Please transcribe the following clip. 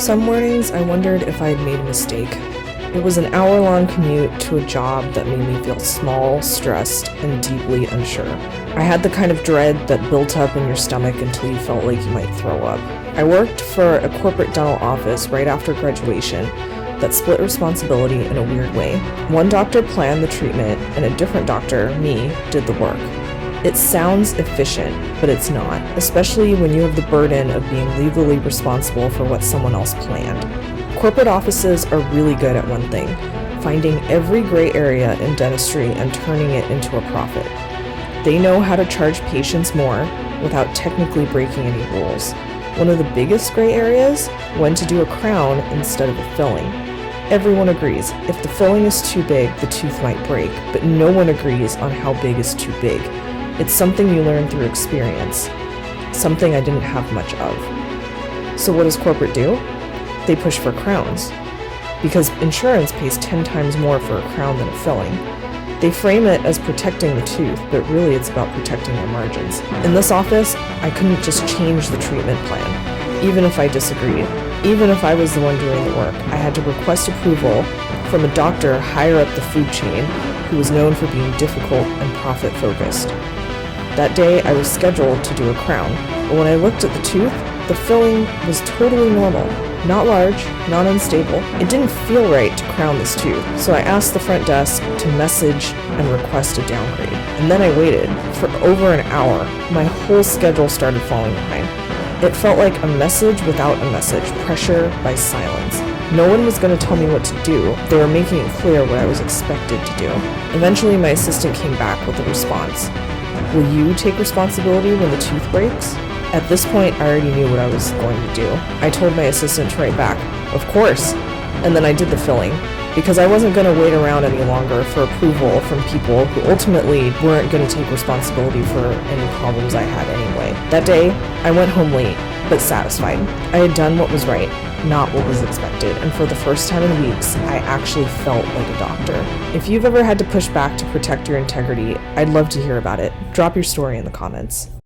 Some mornings I wondered if I had made a mistake. It was an hour-long commute to a job that made me feel small, stressed, and deeply unsure. I had the kind of dread that built up in your stomach until you felt like you might throw up. I worked for a corporate dental office right after graduation that split responsibility in a weird way. One doctor planned the treatment, and a different doctor, me, did the work. It sounds efficient, but it's not, especially when you have the burden of being legally responsible for what someone else planned. Corporate offices are really good at one thing: finding every gray area in dentistry and turning it into a profit. They know how to charge patients more without technically breaking any rules. One of the biggest gray areas: when to do a crown instead of a filling. Everyone agrees, if the filling is too big, the tooth might break, but no one agrees on how big is too big. It's something you learn through experience, something I didn't have much of. So what does corporate do? They push for crowns, because insurance pays 10 times more for a crown than a filling. They frame it as protecting the tooth, but really it's about protecting their margins. In this office, I couldn't just change the treatment plan, even if I disagreed. Even if I was the one doing the work, I had to request approval from a doctor higher up the food chain who was known for being difficult and profit-focused. That day, I was scheduled to do a crown, but when I looked at the tooth, the filling was totally normal. Not large, not unstable. It didn't feel right to crown this tooth, so I asked the front desk to message and request a downgrade. And then I waited for over an hour. My whole schedule started falling behind. It felt like a message without a message, pressure by silence. No one was going to tell me what to do. They were making it clear what I was expected to do. Eventually, my assistant came back with a response. Will you take responsibility when the tooth breaks? At this point, I already knew what I was going to do. I told my assistant to write back, of course, and then I did the filling, because I wasn't going to wait around any longer for approval from people who ultimately weren't going to take responsibility for any problems I had anyway. That day, I went home late, but satisfied. I had done what was right, not what was expected, and for the first time in weeks, I actually felt like a doctor. If you've ever had to push back to protect your integrity, I'd love to hear about it. Drop your story in the comments.